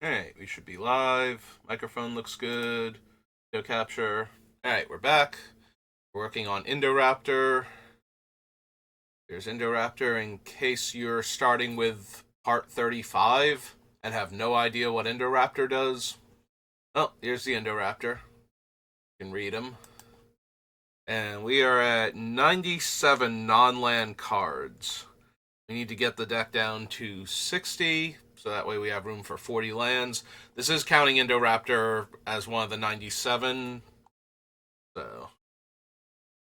Alright, we should be live. Microphone looks good. Video capture. Alright, we're back. We're working on Indoraptor. There's Indoraptor in case you're starting with part 35 and have no idea what Indoraptor does. Oh, here's the Indoraptor. You can read him. And we are at 97 non-land cards. We need to get the deck down to 60, so that way we have room for 40 lands. This is counting Indoraptor as one of the 97, so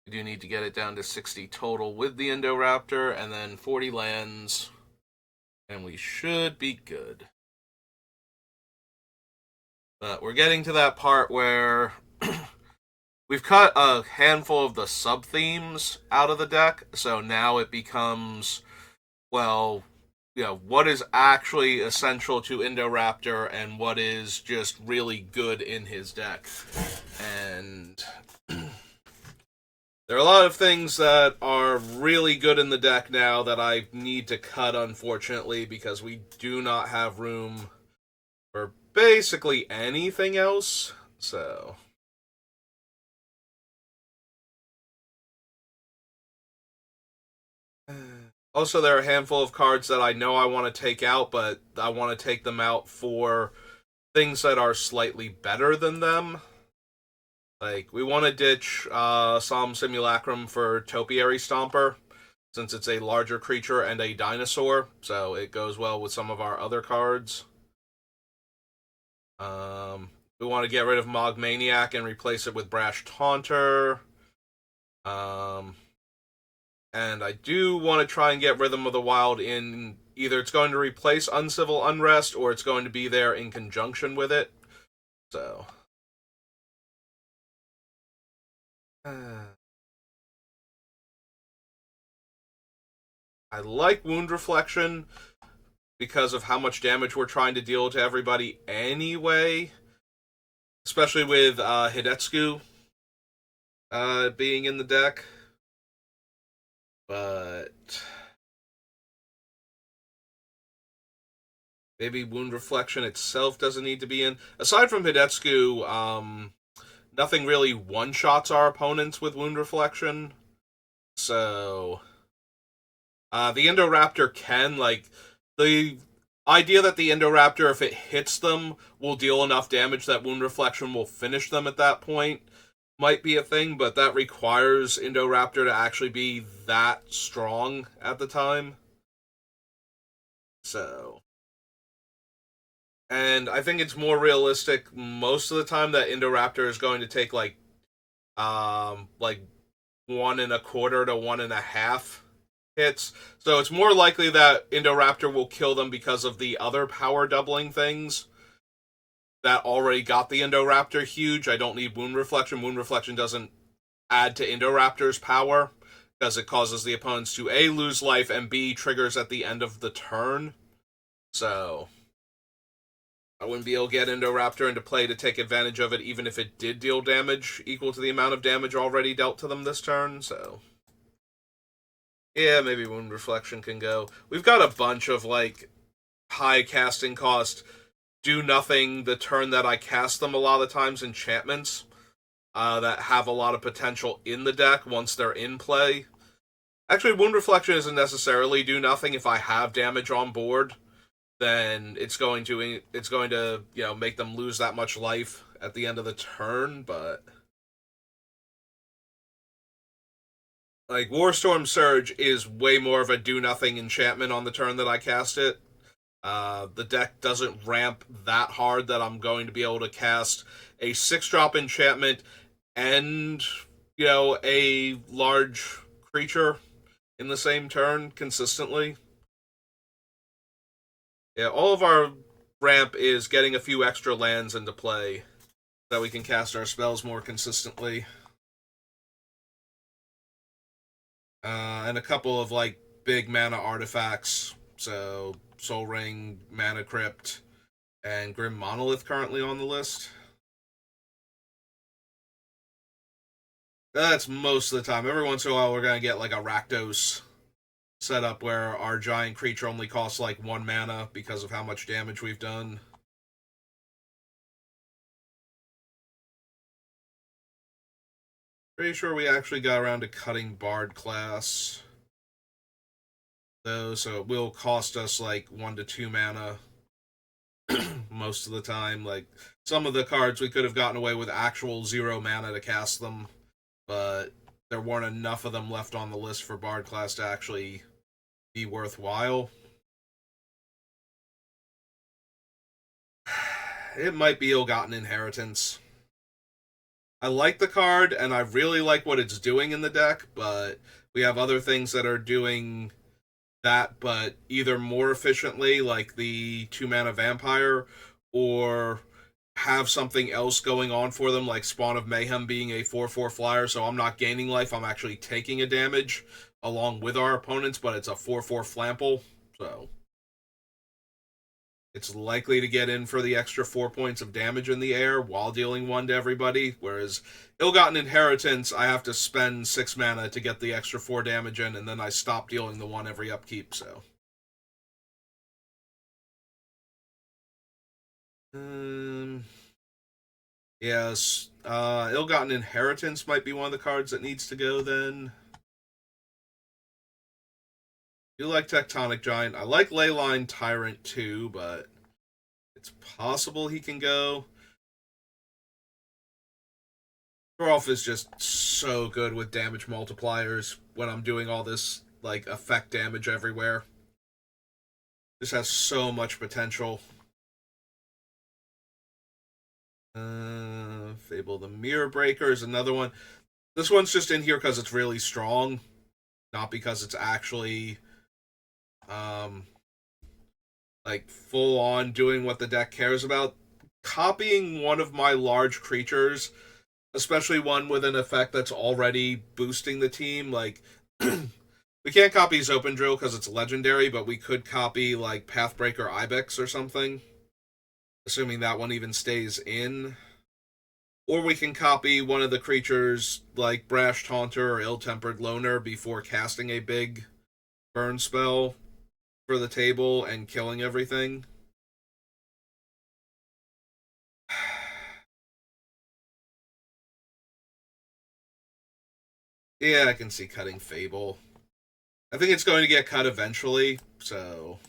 we do need to get it down to 60 total with the Indoraptor, and then 40 lands, and we should be good. But we're getting to that part where we've cut a handful of the sub-themes out of the deck, so now it becomes, well, what is actually essential to Indoraptor and what is just really good in his deck. And there are a lot of things that are really good in the deck now that I need to cut, unfortunately, because we do not have room for basically anything else. So also, there are a handful of cards that I know I want to take out, but I want to take them out for things that are slightly better than them. Like, we want to ditch Solemn Simulacrum for Topiary Stomper, since it's a larger creature and a dinosaur, so it goes well with some of our other cards. We want to get rid of Mogmaniac and replace it with Brash Taunter. And I do want to try and get Rhythm of the Wild in. Either it's going to replace Uncivil Unrest, or it's going to be there in conjunction with it. So. I like Wound Reflection because of how much damage we're trying to deal to everybody anyway. Especially with Hidetsugu being in the deck. But maybe Wound Reflection itself doesn't need to be in. Aside from Hidetsugu, nothing really one-shots our opponents with Wound Reflection. So, the Indoraptor can, the idea that the Indoraptor, if it hits them, will deal enough damage that Wound Reflection will finish them at that point might be a thing, but that requires Indoraptor to actually be that strong at the time. So, and I think it's more realistic most of the time that Indoraptor is going to take like 1.25 to 1.5 hits. So it's more likely that Indoraptor will kill them because of the other power doubling things that already got the Indoraptor huge. I don't need Wound Reflection. Wound Reflection doesn't add to Indoraptor's power because it causes the opponents to A, lose life, and B, triggers at the end of the turn. So I wouldn't be able to get Indoraptor into play to take advantage of it, even if it did deal damage equal to the amount of damage already dealt to them this turn. So yeah, maybe Wound Reflection can go. We've got a bunch of high casting cost, do nothing the turn that I cast them a lot of the times, enchantments that have a lot of potential in the deck once they're in play. Actually, Wound Reflection isn't necessarily do nothing. If I have damage on board, then it's going to make them lose that much life at the end of the turn. But like Warstorm Surge is way more of a do nothing enchantment on the turn that I cast it. The deck doesn't ramp that hard that I'm going to be able to cast a 6-drop enchantment and a large creature in the same turn consistently. Yeah, all of our ramp is getting a few extra lands into play so that we can cast our spells more consistently. And a couple of big mana artifacts. So Soul Ring, Mana Crypt, and Grim Monolith currently on the list. That's most of the time. Every once in a while, we're gonna get a Rakdos setup where our giant creature only costs 1 mana because of how much damage we've done. Pretty sure we actually got around to cutting Bard class, though, so it will cost us like 1 to 2 mana most of the time. Like, some of the cards we could have gotten away with actual 0 mana to cast them, but there weren't enough of them left on the list for Bard class to actually be worthwhile. It might be Ill-Gotten Inheritance. I like the card, and I really like what it's doing in the deck, but we have other things that are doing that, but either more efficiently, like the 2 mana vampire, or have something else going on for them, like Spawn of Mayhem being a 4/4 flyer, so I'm not gaining life, I'm actually taking a damage along with our opponents, but it's a 4/4 flample, so it's likely to get in for the extra 4 points of damage in the air while dealing 1 to everybody, whereas Ill-Gotten Inheritance, I have to spend 6 mana to get the extra 4 damage in, and then I stop dealing the 1 every upkeep, so. Yes, Ill-Gotten Inheritance might be one of the cards that needs to go then. I do like Tectonic Giant. I like Leyline Tyrant too, but it's possible he can go. Rolf is just so good with damage multipliers when I'm doing all this, like, effect damage everywhere. This has so much potential. Fable the Mirror Breaker is another one. This one's just in here because it's really strong, not because it's actually like full on doing what the deck cares about. Copying one of my large creatures, especially one with an effect that's already boosting the team, like we can't copy Open Drill because it's legendary, but we could copy like Pathbreaker Ibex or something, assuming that one even stays in. Or we can copy one of the creatures like Brash Taunter or Ill-Tempered Loner before casting a big burn spell for the table and killing everything. Yeah, I can see cutting Fable. I think it's going to get cut eventually, so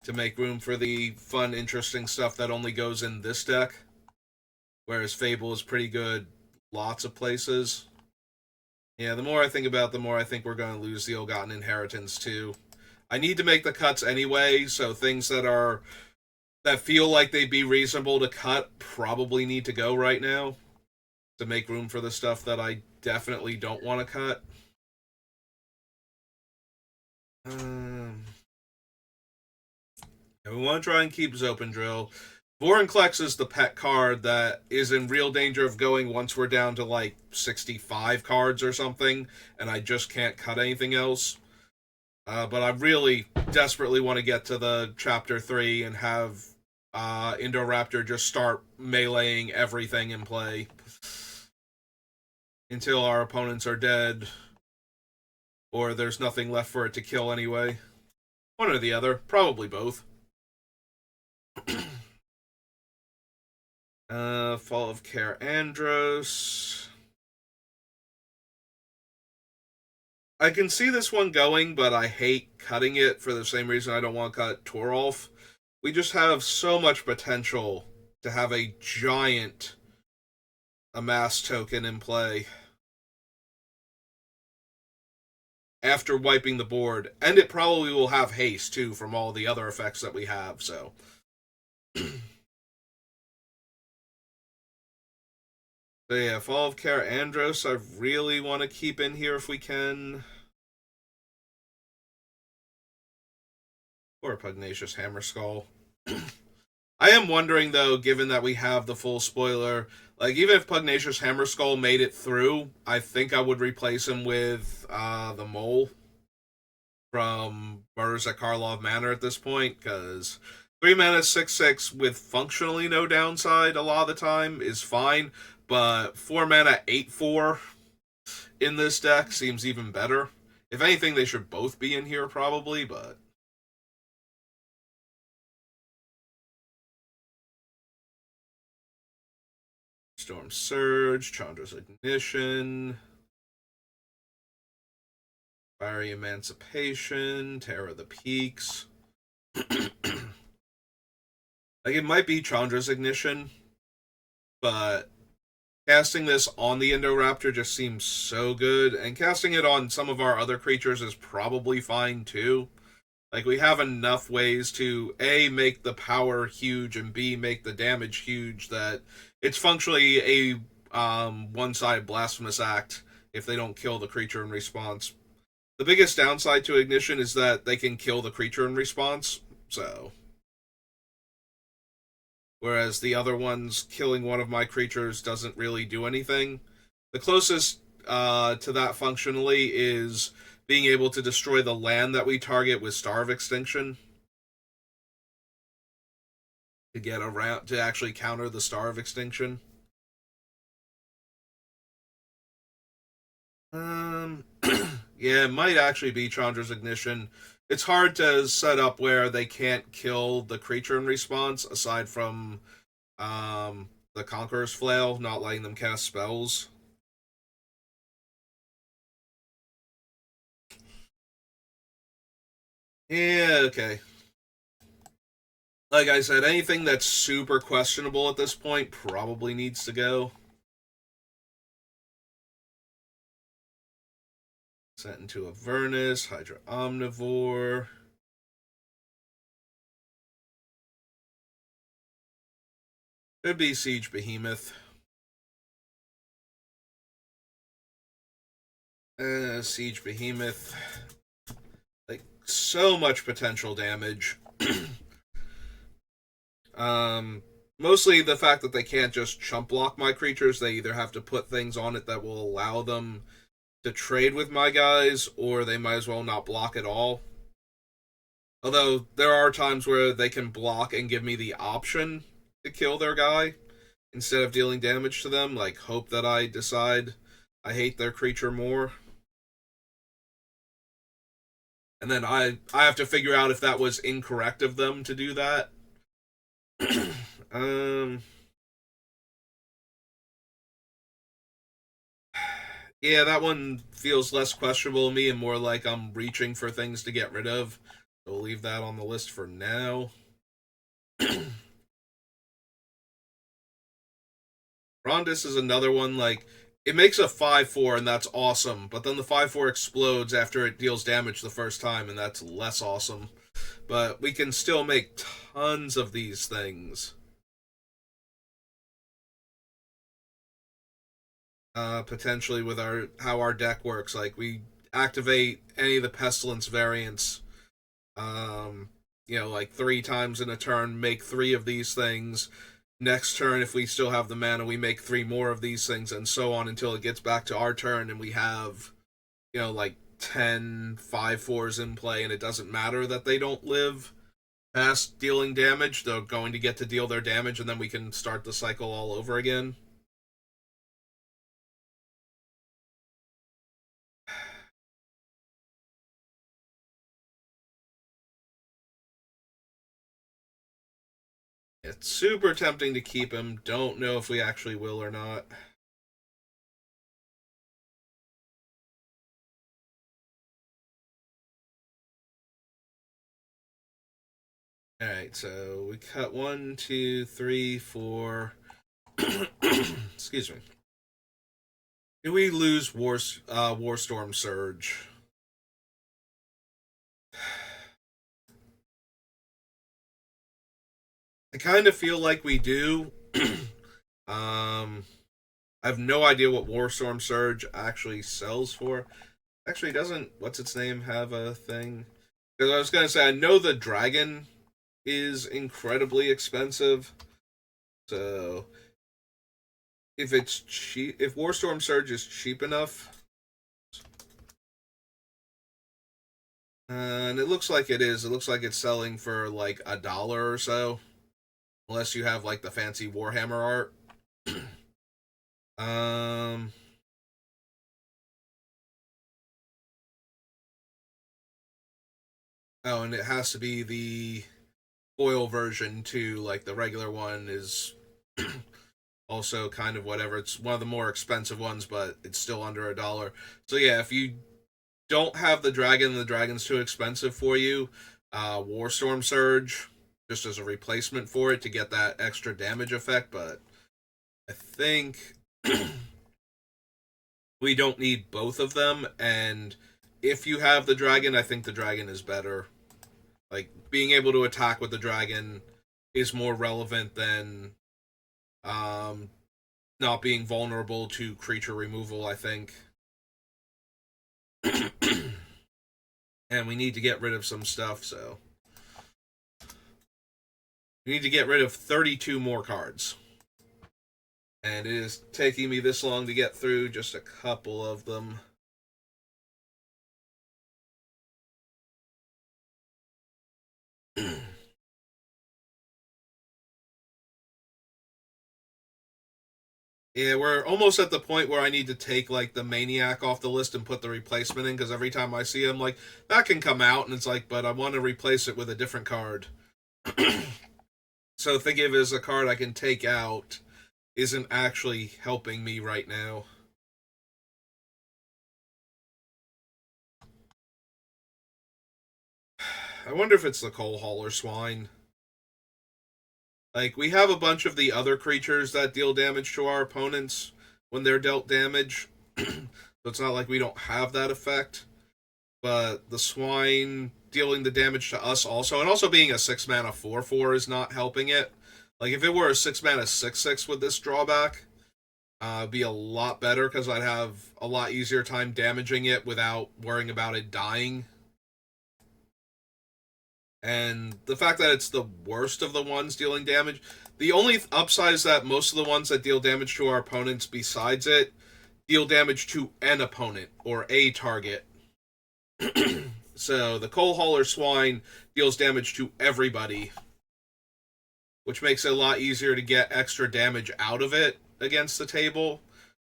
to make room for the fun, interesting stuff that only goes in this deck, whereas Fable is pretty good lots of places. Yeah, the more I think about it, the more I think we're going to lose the Ill-Gotten Inheritance too. I need to make the cuts anyway, so things that feel like they'd be reasonable to cut probably need to go right now to make room for the stuff that I definitely don't want to cut. We want to try and keep Zopendrill. Vorinclex is the pet card that is in real danger of going once we're down to like 65 cards or something, and I just can't cut anything else. But I really desperately want to get to the Chapter 3 and have Indoraptor just start meleeing everything in play until our opponents are dead, or there's nothing left for it to kill anyway. One or the other, probably both. Fall of Care Andros. I can see this one going, but I hate cutting it for the same reason I don't want to cut Torolf. We just have so much potential to have a giant amass token in play after wiping the board, and it probably will have haste too from all the other effects that we have, so. So yeah, Fall of Care Andros, I really want to keep in here if we can. Or Pugnacious Hammerskull. I am wondering, though, given that we have the full spoiler, like, even if Pugnacious Hammerskull made it through, I think I would replace him with the Mole from Murders at Karlov Manor at this point, because 3 mana 6/6 with functionally no downside a lot of the time is fine, but 4 mana 8/4 in this deck seems even better. If anything, they should both be in here probably, but Warstorm Surge, Chandra's Ignition, Fiery Emancipation, Terror of the Peaks. Like, it might be Chandra's Ignition, but casting this on the Indoraptor just seems so good, and casting it on some of our other creatures is probably fine too. Like, we have enough ways to A, make the power huge, and B, make the damage huge that it's functionally a one-sided blasphemous act if they don't kill the creature in response. The biggest downside to Ignition is that they can kill the creature in response, so. Whereas the other ones, killing one of my creatures doesn't really do anything. The closest to that functionally is being able to destroy the land that we target with Star of Extinction to get around to actually counter the Star of Extinction. Yeah, it might actually be Chandra's Ignition. It's hard to set up where they can't kill the creature in response, aside from the Conqueror's Flail, not letting them cast spells. Yeah, okay. Like I said, anything that's super questionable at this point probably needs to go. Sent into Avernus, Hydra Omnivore. Could be Siege Behemoth. Siege Behemoth. Like, so much potential damage. Mostly the fact that they can't just chump block my creatures. They either have to put things on it that will allow them to trade with my guys, or they might as well not block at all. Although there are times where they can block and give me the option to kill their guy instead of dealing damage to them, like hope that I decide I hate their creature more. And then I have to figure out if that was incorrect of them to do that. um yeah, that one feels less questionable to me and more like I'm reaching for things to get rid of. So we'll leave that on the list for now. Rondis is another one, like, it makes a 5-4 and that's awesome, but then the 5-4 explodes after it deals damage the first time and that's less awesome. But we can still make tons of these things. Potentially with our how our deck works. Like, we activate any of the Pestilence variants, like 3 times in a turn, make 3 of these things. Next turn, if we still have the mana, we make 3 more of these things, and so on until it gets back to our turn and we have, like 10 5-4s in play, and it doesn't matter that they don't live past dealing damage. They're going to get to deal their damage, and then we can start the cycle all over again. It's super tempting to keep him. Don't know if we actually will or not. Alright, so we cut 1, 2, 3, 4. Excuse me. Do we lose Warstorm Surge? I kind of feel like we do. I have no idea what Warstorm Surge actually sells for. Actually, doesn't what's its name have a thing? Because I was gonna say I know the dragon is incredibly expensive. So if it's cheap, if Warstorm Surge is cheap enough, and it looks like it is. It looks like it's selling for like $1 or so, unless you have like the fancy Warhammer art. um. Oh, and it has to be the foil version too. Like the regular one is also kind of whatever. It's one of the more expensive ones, but it's still under $1. So yeah, if you don't have the dragon and the dragon's too expensive for you, Warstorm Surge just as a replacement for it to get that extra damage effect, but I think we don't need both of them, and if you have the dragon, I think the dragon is better. Like, being able to attack with the dragon is more relevant than um, not being vulnerable to creature removal, I think. And we need to get rid of some stuff, so. We need to get rid of 32 more cards. And it is taking me this long to get through just a couple of them. Yeah, we're almost at the point where I need to take like the Maniac off the list and put the replacement in, because every time I see him, like, that can come out, and it's like, but I want to replace it with a different card. So think of it as a card I can take out isn't actually helping me right now. I wonder if it's the Coal Hauler Swine. Like, we have a bunch of the other creatures that deal damage to our opponents when they're dealt damage. So it's not like we don't have that effect. But the Swine dealing the damage to us also, and also being a 6 mana 4/4 is not helping it. Like, if it were a 6 mana 6/6 with this drawback, it'd be a lot better because I'd have a lot easier time damaging it without worrying about it dying. And the fact that it's the worst of the ones dealing damage, the only upside is that most of the ones that deal damage to our opponents besides it deal damage to an opponent or a target. So the Coal Hauler Swine deals damage to everybody, which makes it a lot easier to get extra damage out of it against the table.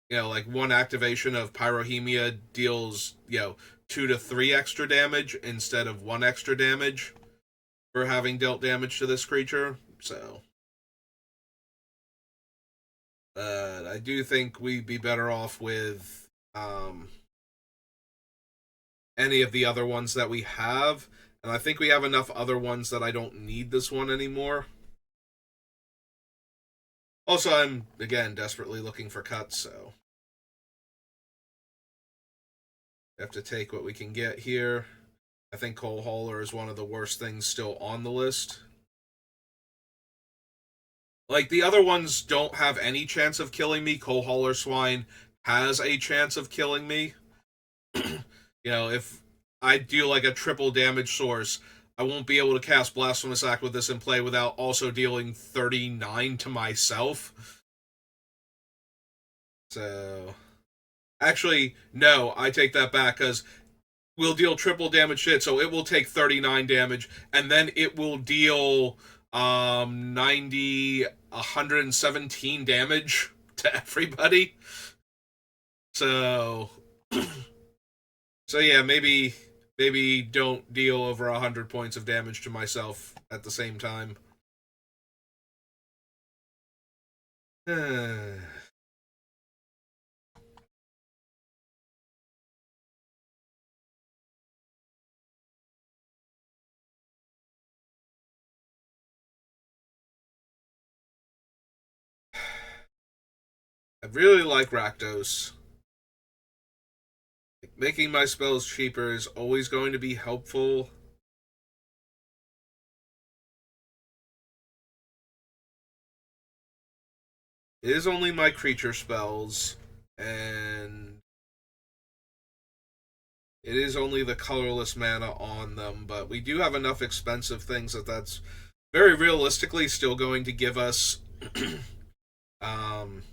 You know, like one activation of Pyrohemia deals, 2 to 3 extra damage instead of 1 extra damage for having dealt damage to this creature. So, I do think we'd be better off with any of the other ones that we have. And I think we have enough other ones that I don't need this one anymore. Also, I'm, again, desperately looking for cuts, so we have to take what we can get here. I think Coal Hauler is one of the worst things still on the list. Like, the other ones don't have any chance of killing me. Coal Hauler Swine has a chance of killing me. If I deal like a triple damage source, I won't be able to cast Blasphemous Act with this in play without also dealing 39 to myself. So, actually, no, I take that back, because we'll deal triple damage shit, so it will take 39 damage, and then it will deal 90, 117 damage to everybody. So, so yeah, maybe don't deal over 100 points of damage to myself at the same time. I really like Rakdos. Making my spells cheaper is always going to be helpful. It is only my creature spells, and it is only the colorless mana on them, but we do have enough expensive things that's very realistically still going to give us um,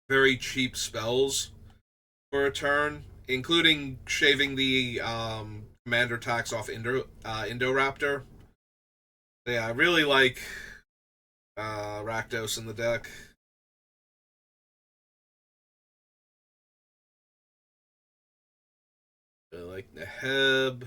very cheap spells for a turn, including shaving the commander tax off Indoraptor. Yeah, I really like Rakdos in the deck. I like Neheb.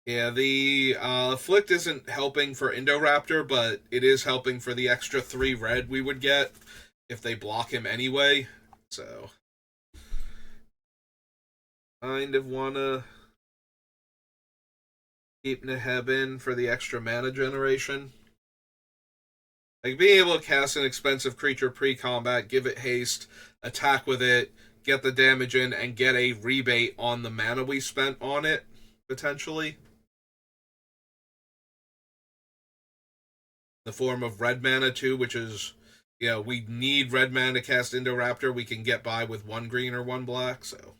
Yeah, the Afflict isn't helping for Indoraptor, but it is helping for the extra 3 red we would get if they block him anyway. So, kind of wanna keep Neheb in for the extra mana generation. Like, being able to cast an expensive creature pre-combat, give it haste, attack with it, get the damage in, and get a rebate on the mana we spent on it, potentially. The form of red mana, too, which is, we need red mana to cast Indoraptor. We can get by with 1 green or 1 black, so.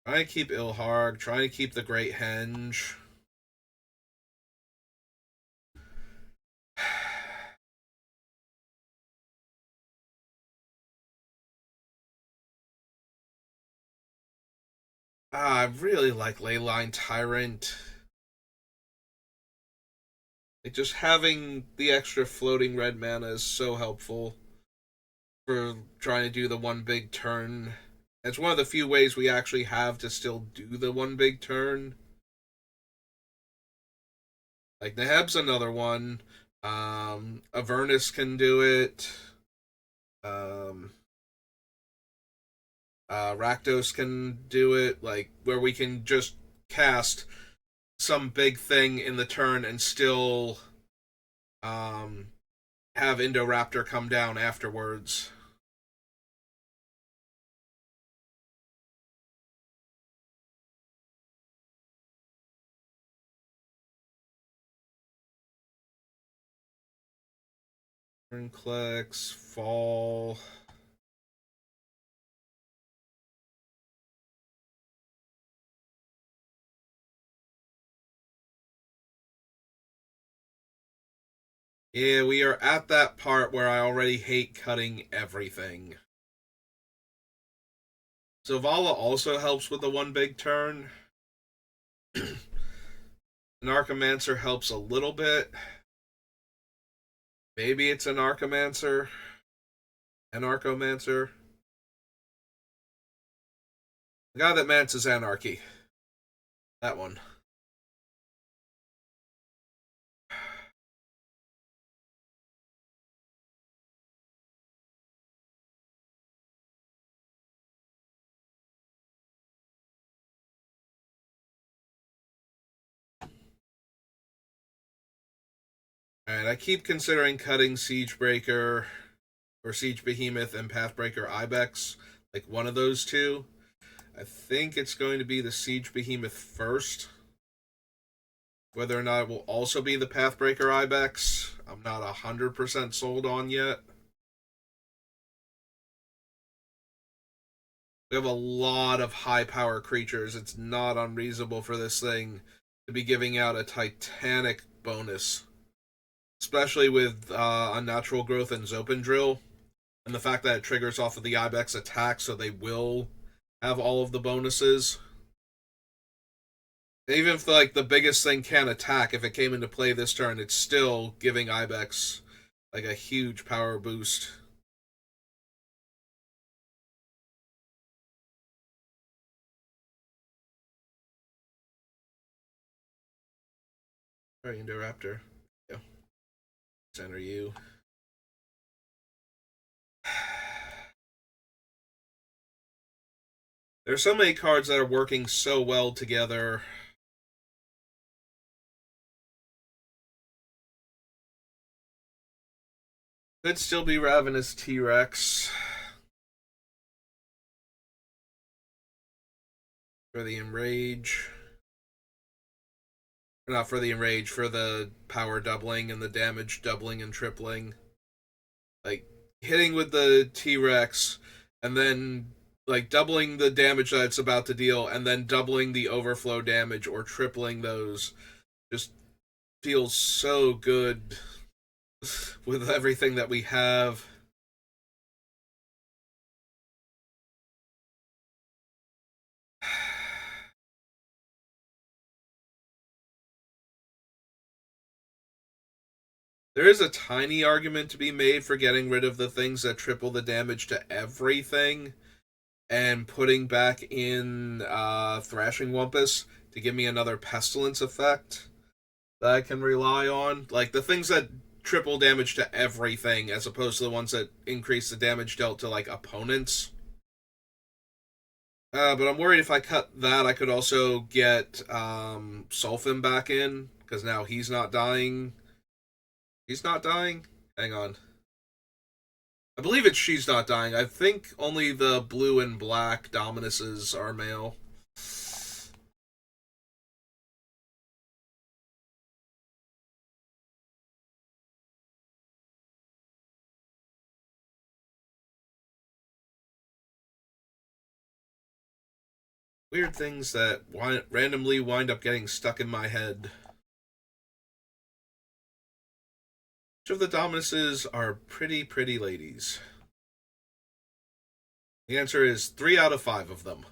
Trying to keep Ilharg, trying to keep the Great Henge. I really like Leyline Tyrant. Like, just having the extra floating red mana is so helpful for trying to do the one big turn. It's one of the few ways we actually have to still do the one big turn. Like, Neheb's another one. Avernus can do it. Um, Rakdos can do it. Like, where we can just cast some big thing in the turn and still um, have Indoraptor come down afterwards. Turn clicks, fall. Yeah, we are at that part where I already hate cutting everything. Zavala also helps with the one big turn. An Archimancer helps a little bit. Maybe it's an Archimancer. An Archomancer. The guy that mances Anarchy. That one. Alright, I keep considering cutting Siegebreaker or Siege Behemoth and Pathbreaker Ibex. Like, one of those two. I think it's going to be the Siege Behemoth first. Whether or not it will also be the Pathbreaker Ibex, I'm not 100% sold on yet. We have a lot of high power creatures. It's not unreasonable for this thing to be giving out a Titanic bonus, especially with Unnatural Growth and Zopendrill, and the fact that it triggers off of the Ibex attack, so they will have all of the bonuses. Even if like the biggest thing can attack, if it came into play this turn, it's still giving Ibex like a huge power boost. Alright, Indoraptor. Yeah. Center you. There's so many cards that are working so well together. Could still be Ravenous T-Rex for the Enrage. Not for the Enrage, for the power doubling and the damage doubling and tripling. Like, hitting with the T-Rex and then like doubling the damage that it's about to deal and then doubling the overflow damage or tripling those just feels so good with everything that we have. There is a tiny argument to be made for getting rid of the things that triple the damage to everything and putting back in Thrashing Wumpus to give me another Pestilence effect that I can rely on. Like the things that triple damage to everything as opposed to the ones that increase the damage dealt to like opponents. But I'm worried if I cut that, I could also get Sulfin back in because now he's not dying. He's not dying. Hang on. I believe it's she's not dying. I think only the blue and black Dominuses are male. Weird things that randomly wind up getting stuck in my head. Which of the Dominuses are pretty ladies? The answer is 3 out of 5 of them.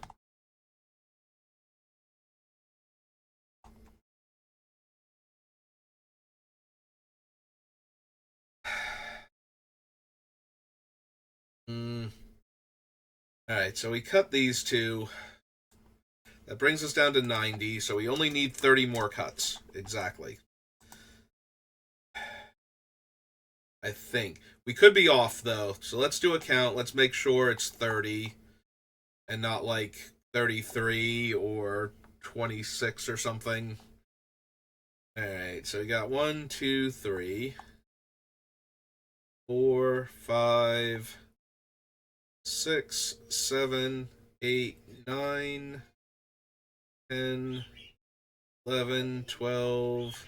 Mm. Alright, so we cut these two. That brings us down to 90, so we only need 30 more cuts. Exactly. I think. We could be off, though. So let's do a count. Let's make sure it's 30 and not like 33 or 26 or something. Alright, so we got 1, 2, 3, 4, 5, 6, 7, 8, 9, 10, 11, 12,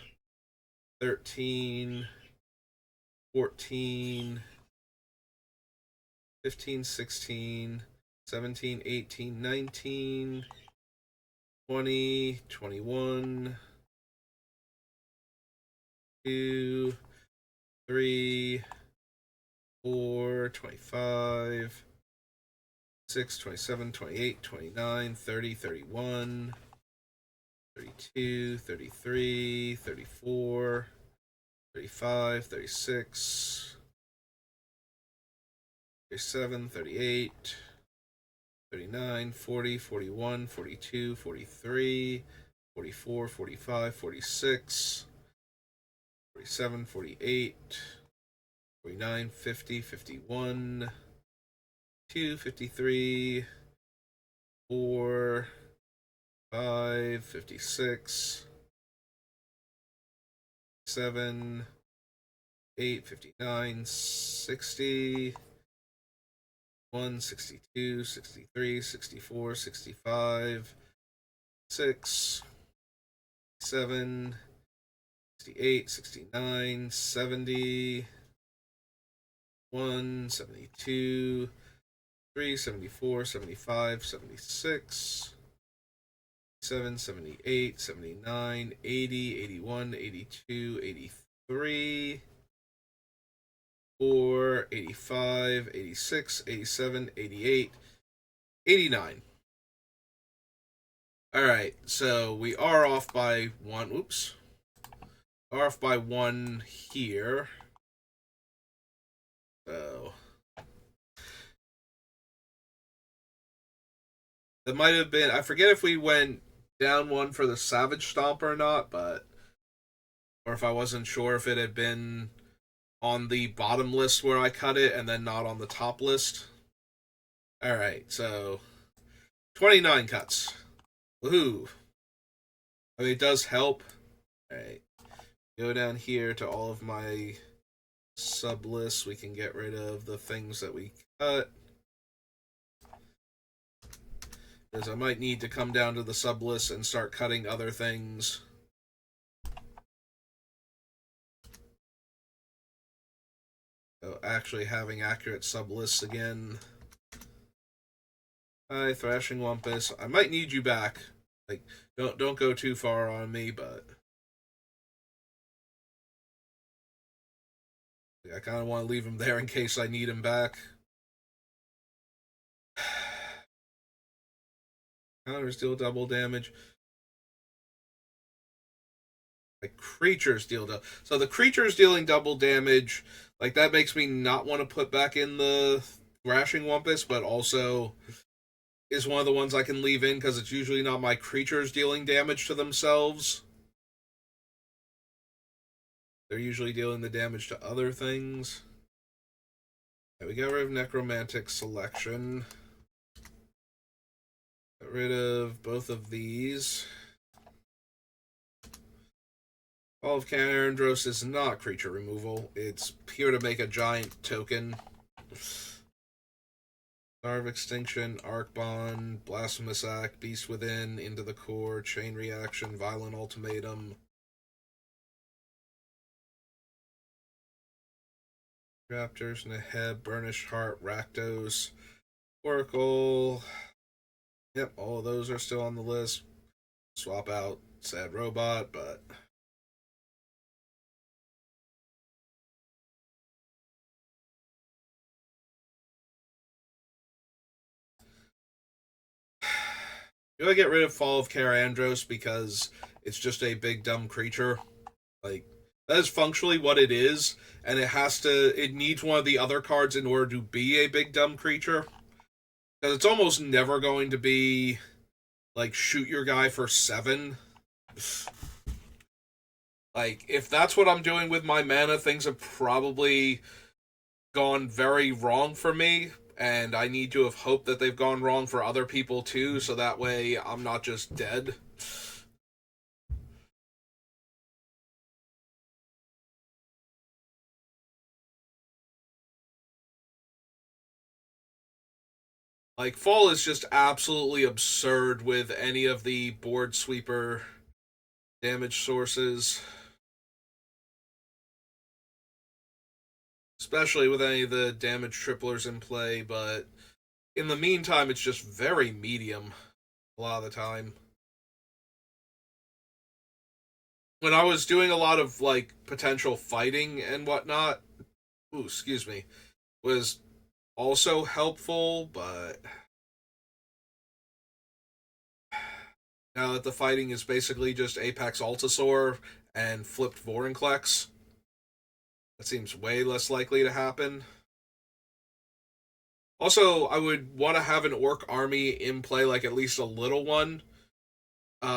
13, 14, 15, 16, 17, 18, 19, 20, 21, 2, 3, 4, 25, 6, 27, 28, 29, 30, 31, 32, 33, 34, 35, 36, 37, 38, 39, 40, 41, 42, 43, 44, 45, 46, 47, 48, 49, 50, 51, 2, 53, 4, 5, 56, 7, 8, 59, 60, 1, 62, 63, 64, 65, 6, 7, 68, 69, 70, 1, 72, 3, 74, 75, 76, 7, 78, 79, 80, 81, 82, 83, 4, 85, 86, 87, 88, 89. Alright, so we are off by one. Oops. Are off by one here. So that might have been. I forget if we went down one for the Savage Stomp or not, but. Or if I wasn't sure if it had been on the bottom list where I cut it and then not on the top list. Alright, so 29 cuts. Woohoo. I mean, it does help. Alright. Go down here to all of my sub lists. We can get rid of the things that we cut. Because I might need to come down to the sub list and start cutting other things. So actually having accurate sub lists again. Hi, Thrashing Wumpus. I might need you back. Like, don't go too far on me, but I kind of want to leave him there in case I need him back. Counters deal double damage. Like creatures deal double. So the creatures dealing double damage, like that makes me not want to put back in the Thrashing Wumpus, but also is one of the ones I can leave in because it's usually not my creatures dealing damage to themselves. They're usually dealing the damage to other things. Okay, we got rid of Necromantic Selection. Got rid of both of these. All of Canarandros is not creature removal. It's here to make a giant token. Star of Extinction, Arc Bond, Blasphemous Act, Beast Within, Into the Core, Chain Reaction, Violent Ultimatum. Raptors, Neheb, Burnished Heart, Rakdos, Oracle. Yep, all of those are still on the list. Swap out Sad Robot, but do I get rid of Fall of Karandros because it's just a big dumb creature? Like, that is functionally what it is, and it needs one of the other cards in order to be a big dumb creature. Because it's almost never going to be like shoot your guy for 7. Like, if that's what I'm doing with my mana, things have probably gone very wrong for me, and I need to have hoped that they've gone wrong for other people too, so that way I'm not just dead. Like, Fall is just absolutely absurd with any of the board sweeper damage sources. Especially with any of the damage triplers in play, but in the meantime, it's just very medium a lot of the time. When I was doing a lot of, like, potential fighting and whatnot, ooh, excuse me, was also helpful, but now that the fighting is basically just Apex Altasaur and flipped Vorinclex, that seems way less likely to happen. Also, I would want to have an Orc army in play, like at least a little one,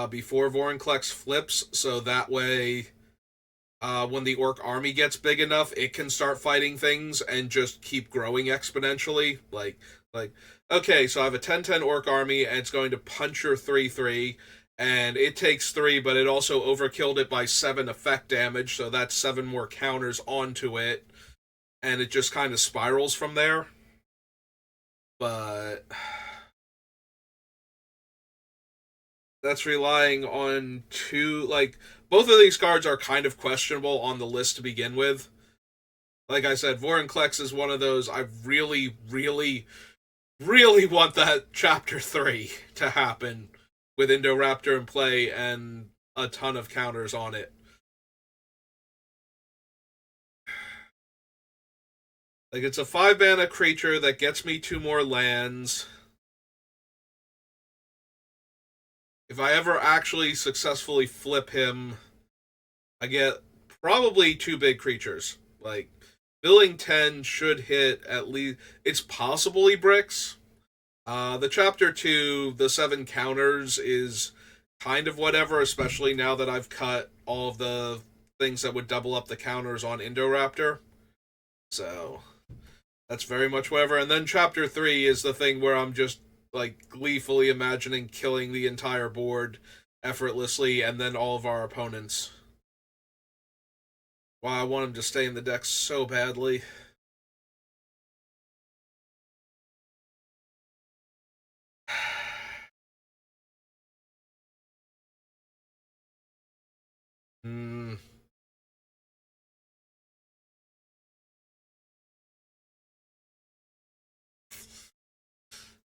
before Vorinclex flips, so that way, when the Orc army gets big enough, it can start fighting things and just keep growing exponentially. Like, okay, so I have a 10/10 Orc army, and it's going to punch your 3/3, and it takes 3, but it also overkilled it by 7 effect damage, so that's 7 more counters onto it, and it just kind of spirals from there. But that's relying on like, both of these cards are kind of questionable on the list to begin with. Like I said, Vorinclex is one of those I really, really, really want that Chapter 3 to happen with Indoraptor in play and a ton of counters on it. Like, it's a 5-mana creature that gets me 2 more lands. If I ever actually successfully flip him, I get probably 2 big creatures. Like, Billing 10 should hit at least. It's possibly bricks. The Chapter 2, the 7 counters, is kind of whatever, especially now that I've cut all of the things that would double up the counters on Indoraptor. So, that's very much whatever. And then Chapter 3 is the thing where I'm just, like, gleefully imagining killing the entire board effortlessly and then all of our opponents. Wow, I want him to stay in the deck so badly. Hmm.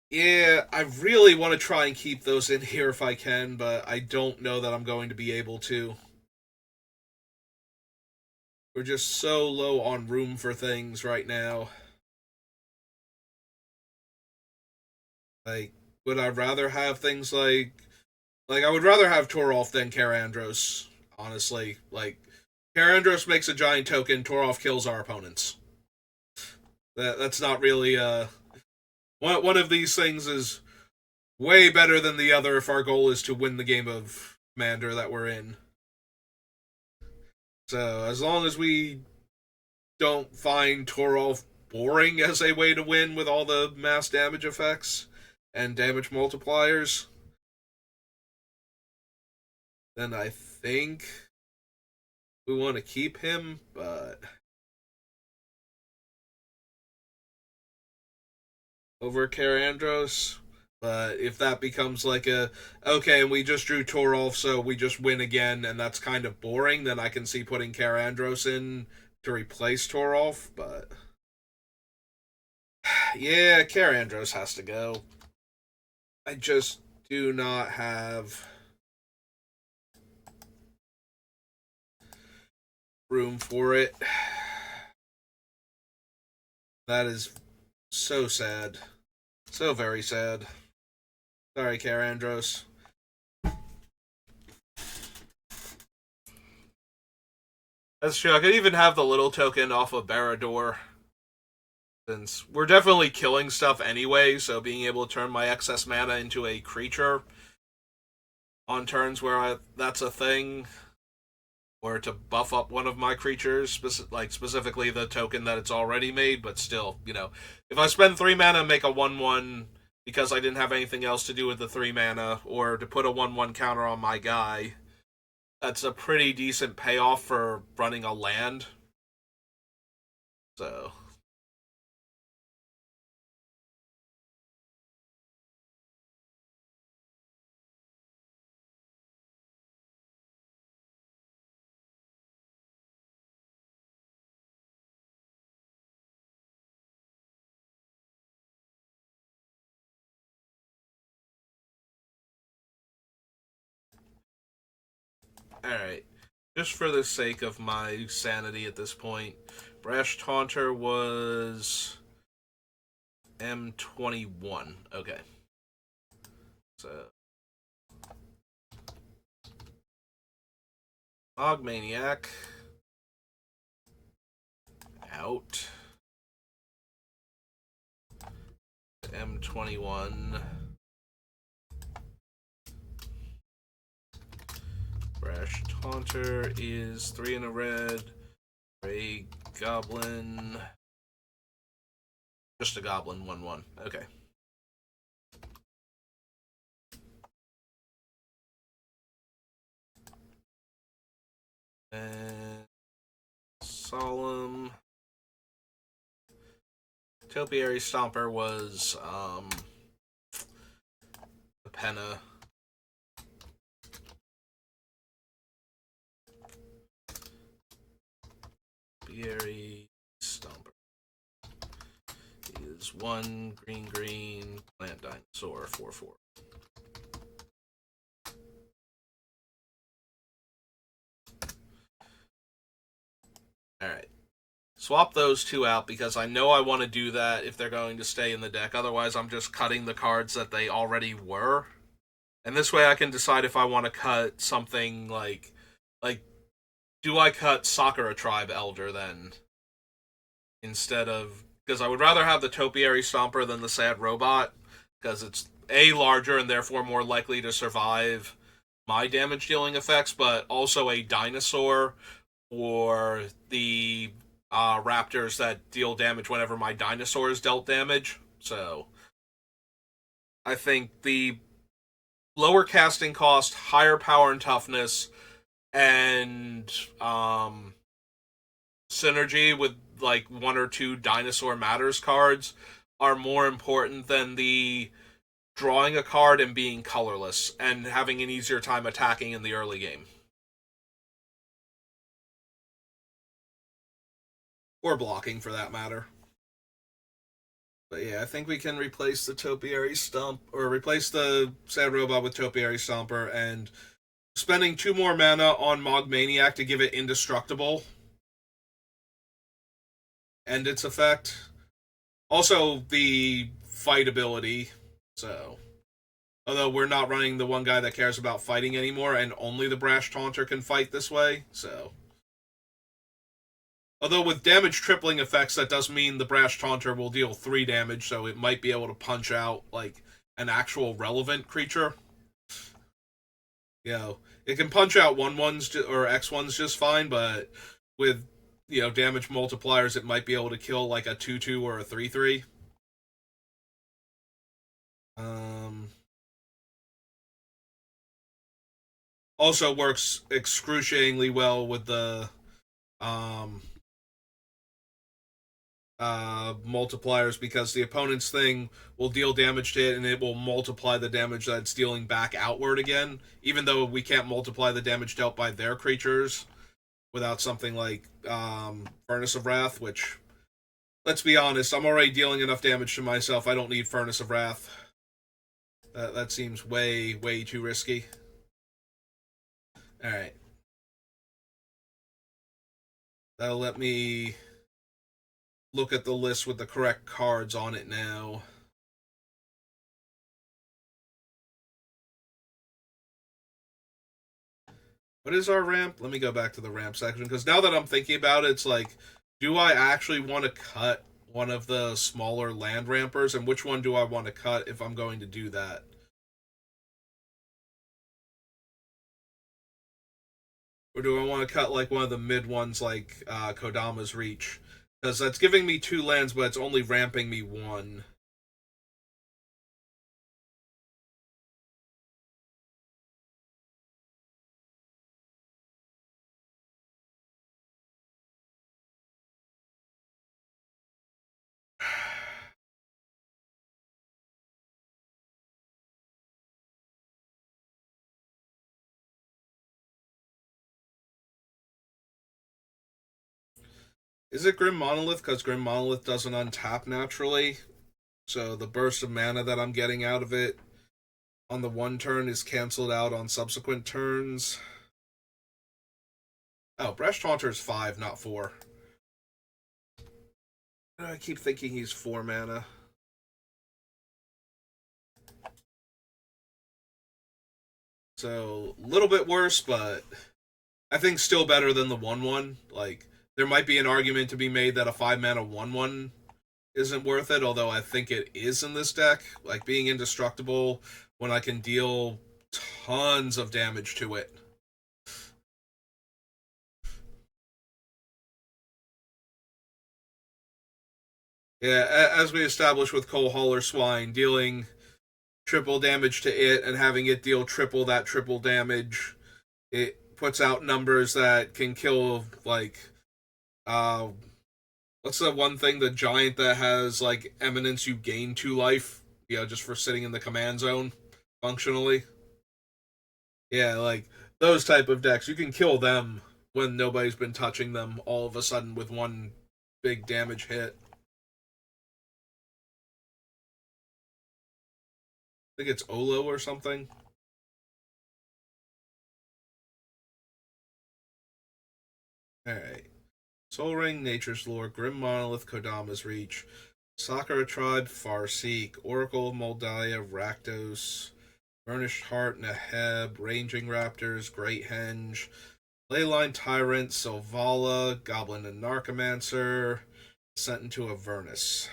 Yeah, I really want to try and keep those in here if I can, but I don't know that I'm going to be able to. We're just so low on room for things right now. Like, would I rather have things like I would rather have Torolf than Karandros, honestly. Like, Karandros makes a giant token, Torolf kills our opponents. That's not really one of these things is way better than the other if our goal is to win the game of Commander that we're in. So as long as we don't find Torolf boring as a way to win with all the mass damage effects and damage multipliers, then I think we want to keep him, but over Karandros. But if that becomes like okay, and we just drew Torolf, so we just win again, and that's kind of boring, then I can see putting Karandros in to replace Torolf. But yeah, Karandros has to go. I just do not have room for it. That is so sad. So very sad. Sorry, Karandros. That's true. I could even have the little token off of Barrador. Since we're definitely killing stuff anyway, so being able to turn my excess mana into a creature on turns where that's a thing, or to buff up one of my creatures, specifically the token that it's already made, but still, if I spend 3 mana and make a 1/1 because I didn't have anything else to do with the 3 mana, or to put a 1/1 counter on my guy, that's a pretty decent payoff for running a land. So alright. Just for the sake of my sanity at this point, Brash Taunter was M21. Okay. So Ogmaniac out. M21. Brash Taunter is 3 in a red. Gray Goblin. Just a Goblin, 1/1. Okay. And Solemn. Topiary Stomper was the Penna. Topiary Stomper is 1 green plant dinosaur 4/4. Alright. Swap those two out because I know I want to do that if they're going to stay in the deck. Otherwise, I'm just cutting the cards that they already were. And this way I can decide if I want to cut something like do I cut Sakura Tribe Elder then? Instead of... Because I would rather have the Topiary Stomper than the Sad Robot. Because it's A, larger and therefore more likely to survive my damage dealing effects, but also a dinosaur or the raptors that deal damage whenever my dinosaur is dealt damage. So I think the lower casting cost, higher power and toughness, and synergy with like 1 or 2 Dinosaur Matters cards are more important than the drawing a card and being colorless and having an easier time attacking in the early game. Or blocking, for that matter. But yeah, I think we can replace the Topiary Stomp, or replace the Sad Robot with Topiary Stomper, and spending 2 more mana on Mogmaniac to give it Indestructible. And its effect. Also, the fight ability. So, although we're not running the one guy that cares about fighting anymore, and only the Brash Taunter can fight this way, so... Although with damage tripling effects, that does mean the Brash Taunter will deal 3 damage, so it might be able to punch out, an actual relevant creature. You know, it can punch out 1/1s or X1s just fine, but with damage multipliers, it might be able to kill like a 2/2 or a 3/3. Um, Also works excruciatingly well with the um, multipliers because the opponent's thing will deal damage to it and it will multiply the damage that it's dealing back outward again, even though we can't multiply the damage dealt by their creatures without something like Furnace of Wrath, which, let's be honest, I'm already dealing enough damage to myself. I don't need Furnace of Wrath. That seems way, way too risky. Alright. That'll let me look at the list with the correct cards on it now. What is our ramp? Let me go back to the ramp section, because now that I'm thinking about it, it's like, do I actually want to cut one of the smaller land rampers, and which one do I want to cut if I'm going to do that? Or do I want to cut like one of the mid ones like Kodama's Reach? Because that's giving me 2 lands, but it's only ramping me 1. Is it Grim Monolith? Because Grim Monolith doesn't untap naturally. So the burst of mana that I'm getting out of it on the 1 turn is cancelled out on subsequent turns. Oh, Bresh Taunter's 5, not 4. I keep thinking he's 4 mana. So, a little bit worse, but I think still better than the 1/1. Like, there might be an argument to be made that a 5 mana 1/1 isn't worth it, although I think it is in this deck. Like, being indestructible when I can deal tons of damage to it. Yeah, as we established with Coal Hauler Swine, dealing triple damage to it and having it deal triple that triple damage, it puts out numbers that can kill, like, what's the one thing, the giant that has, like, Eminence, you gain 2 life, just for sitting in the command zone, functionally? Yeah, like, those type of decks, you can kill them when nobody's been touching them all of a sudden with one big damage hit. I think it's Olo or something. Alright. Soul Ring, Nature's Lore, Grim Monolith, Kodama's Reach, Sakura Tribe, Farseek, Oracle of Moldiah, Rakdos, Burnished Heart, Neheb, Ranging Raptors, Great Henge, Leyline Tyrant, Selvala, Goblin and Narcomancer, Sent into Avernus.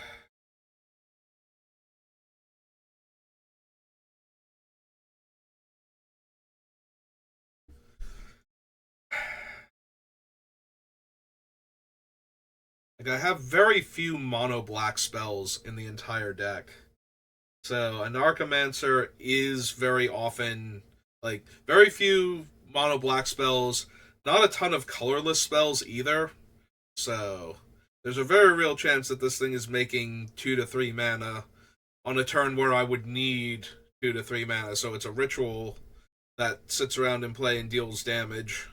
Like, I have very few mono black spells in the entire deck. So a Narcomancer is very often, like, very few mono black spells, not a ton of colorless spells either. So there's a very real chance that this thing is making 2 to 3 mana on a turn where I would need 2 to 3 mana. So it's a ritual that sits around in play and deals damage.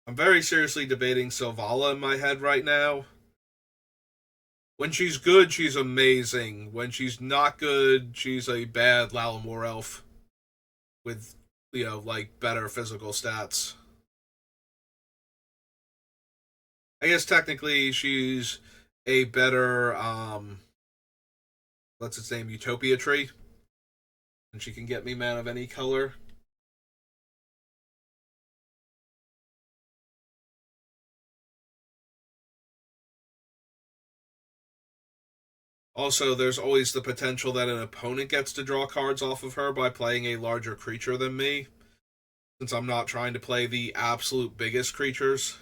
I'm very seriously debating Selvala in my head right now. When she's good, she's amazing. When she's not good, she's a bad Lalamore elf with, like, better physical stats. I guess technically she's a better what's its name, Utopia tree. And she can get me mana of any color. Also, there's always the potential that an opponent gets to draw cards off of her by playing a larger creature than me, since I'm not trying to play the absolute biggest creatures.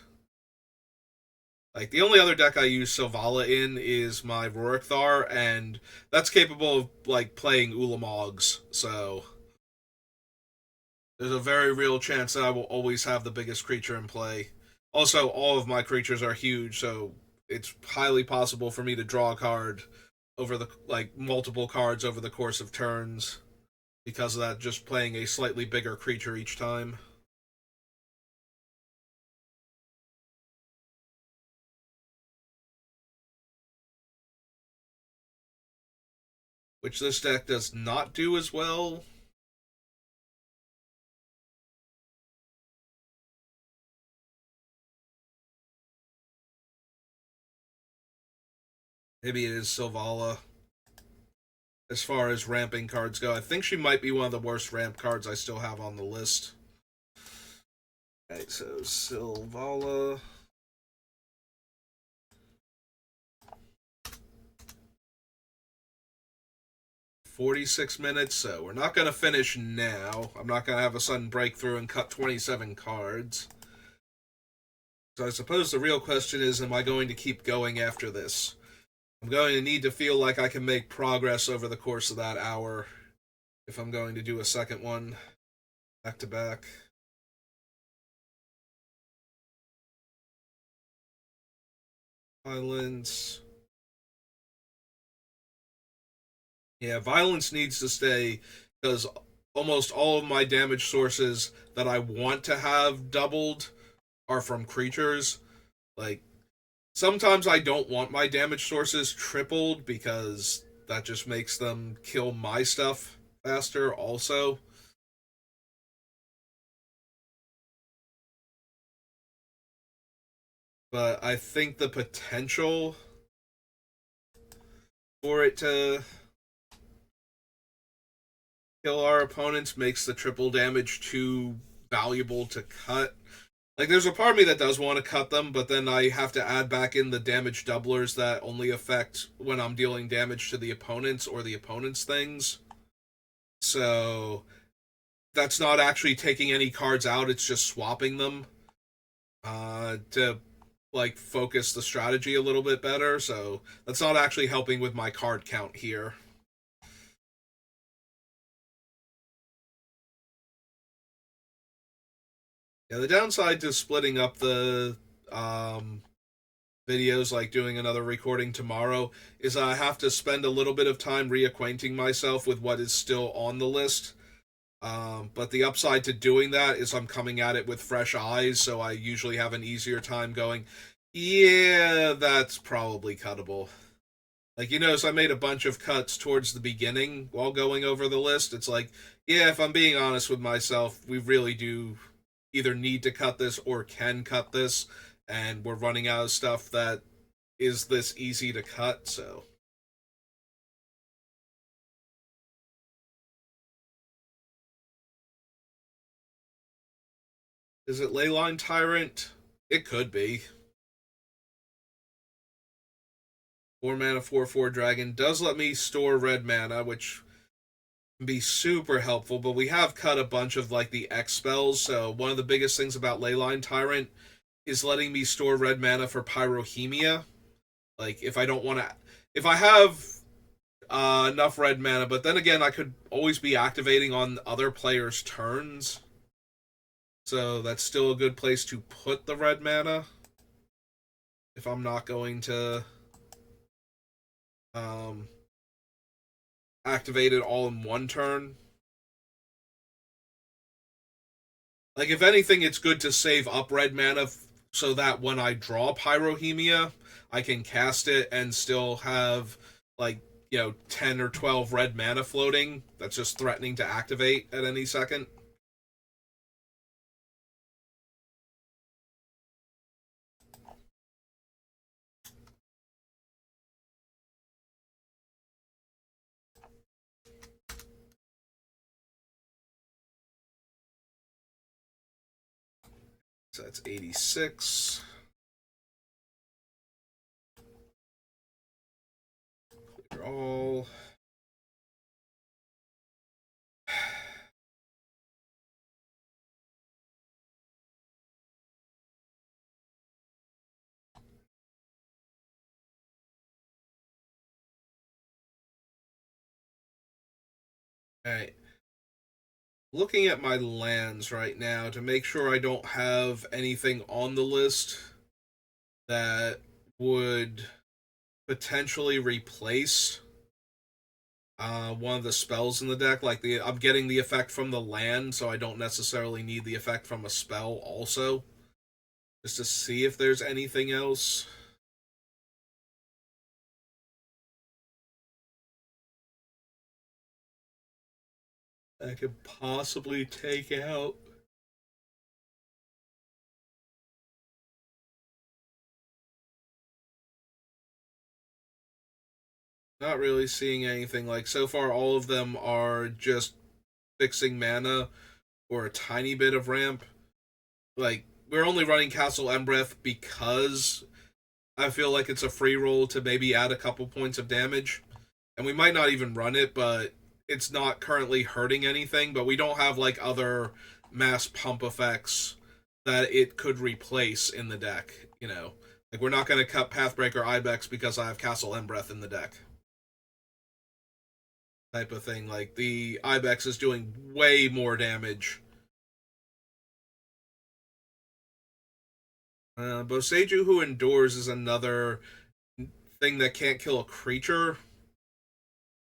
Like, the only other deck I use Sylvala in is my Rorikthar, and that's capable of, like, playing Ulamogs, so there's a very real chance that I will always have the biggest creature in play. Also, all of my creatures are huge, so it's highly possible for me to draw a card over the, like, multiple cards over the course of turns because of that, just playing a slightly bigger creature each time. Which this deck does not do as well. Maybe it is Sylvala. As far as ramping cards go, I think she might be one of the worst ramp cards I still have on the list. Alright, so Sylvala. 46 minutes, so we're not going to finish now. I'm not going to have a sudden breakthrough and cut 27 cards. So I suppose the real question is, am I going to keep going after this? I'm going to need to feel like I can make progress over the course of that hour if I'm going to do a second one back to back. Violence. Yeah, violence needs to stay because almost all of my damage sources that I want to have doubled are from creatures. Like, sometimes I don't want my damage sources tripled because that just makes them kill my stuff faster, also. But I think the potential for it to kill our opponents makes the triple damage too valuable to cut. Like, there's a part of me that does want to cut them, but then I have to add back in the damage doublers that only affect when I'm dealing damage to the opponents or the opponent's things. So that's not actually taking any cards out, it's just swapping them to like focus the strategy a little bit better. So that's not actually helping with my card count here. Yeah, the downside to splitting up the um, videos, like doing another recording tomorrow, is I have to spend a little bit of time reacquainting myself with what is still on the list. But the upside to doing that is I'm coming at it with fresh eyes, so I usually have an easier time going, yeah, that's probably cuttable. Like, you notice I made a bunch of cuts towards the beginning while going over the list. It's like, yeah, if I'm being honest with myself, we really do either need to cut this or can cut this, and we're running out of stuff that is this easy to cut, so. Is it Leyline Tyrant? It could be. 4 mana, 4/4 dragon does let me store red mana, which can be super helpful, but we have cut a bunch of like the X spells, so one of the biggest things about Leyline Tyrant is letting me store red mana for Pyrohemia. Like, if I don't want to, if I have enough red mana, but then again, I could always be activating on other players' turns. So that's still a good place to put the red mana if I'm not going to um, activate it all in one turn. Like, if anything, it's good to save up red mana so that when I draw Pyrohemia, I can cast it and still have, like, 10 or 12 red mana floating that's just threatening to activate at any second. So that's 86. Clear all. Alright. Looking at my lands right now to make sure I don't have anything on the list that would potentially replace one of the spells in the deck. Like I'm getting the effect from the land, so I don't necessarily need the effect from a spell also. Just to see if there's anything else. I could possibly take out. Not really seeing anything. Like, so far, all of them are just fixing mana or a tiny bit of ramp. Like, we're only running Castle Embereth because I feel like it's a free roll to maybe add a couple points of damage. And we might not even run it, but it's not currently hurting anything. But we don't have, like, other mass pump effects that it could replace in the deck, you know? Like, we're not going to cut Pathbreaker Ibex because I have Castle Embereth in the deck. Type of thing. Like, the Ibex is doing way more damage. Boseiju Who Endures is another thing that can't kill a creature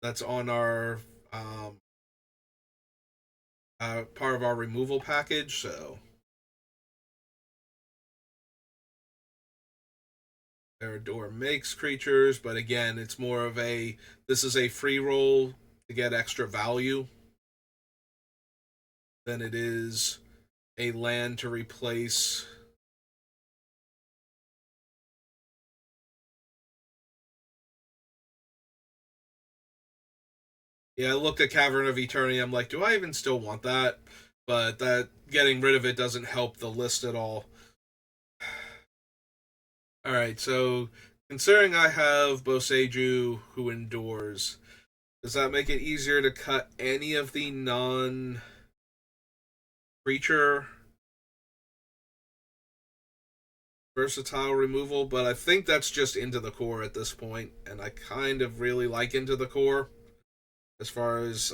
that's on our part of our removal package, so Door makes creatures, but again, it's more of a this is a free roll to get extra value than it is a land to replace. Yeah, I looked at Cavern of Eternity. I'm like, do I even still want that? But that getting rid of it doesn't help the list at all. All right, so considering I have Boseiju Who Endures, does that make it easier to cut any of the non-creature versatile removal? But I think that's just Into the Core at this point, and I kind of really like Into the Core as far as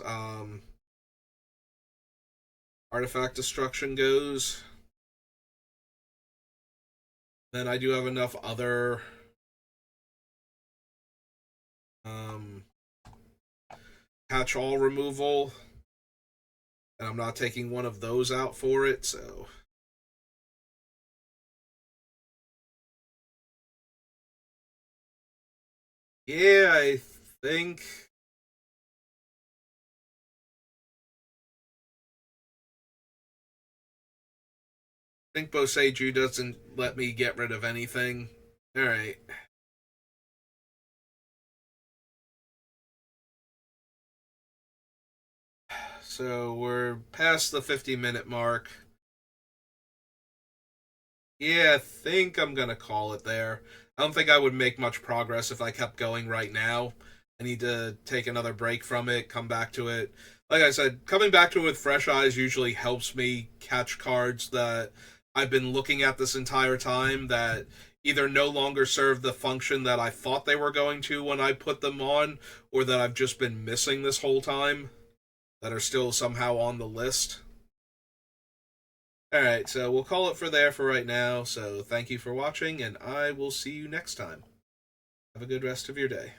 artifact destruction goes. Then I do have enough other um, catch-all removal, and I'm not taking one of those out for it, so yeah, I think Boseiju doesn't let me get rid of anything. All right. So we're past the 50-minute mark. Yeah, I think I'm gonna call it there. I don't think I would make much progress if I kept going right now. I need to take another break from it, come back to it. Like I said, coming back to it with fresh eyes usually helps me catch cards that I've been looking at this entire time that either no longer serve the function that I thought they were going to when I put them on, or that I've just been missing this whole time that are still somehow on the list. All right, so we'll call it for there for right now. So thank you for watching, and I will see you next time. Have a good rest of your day.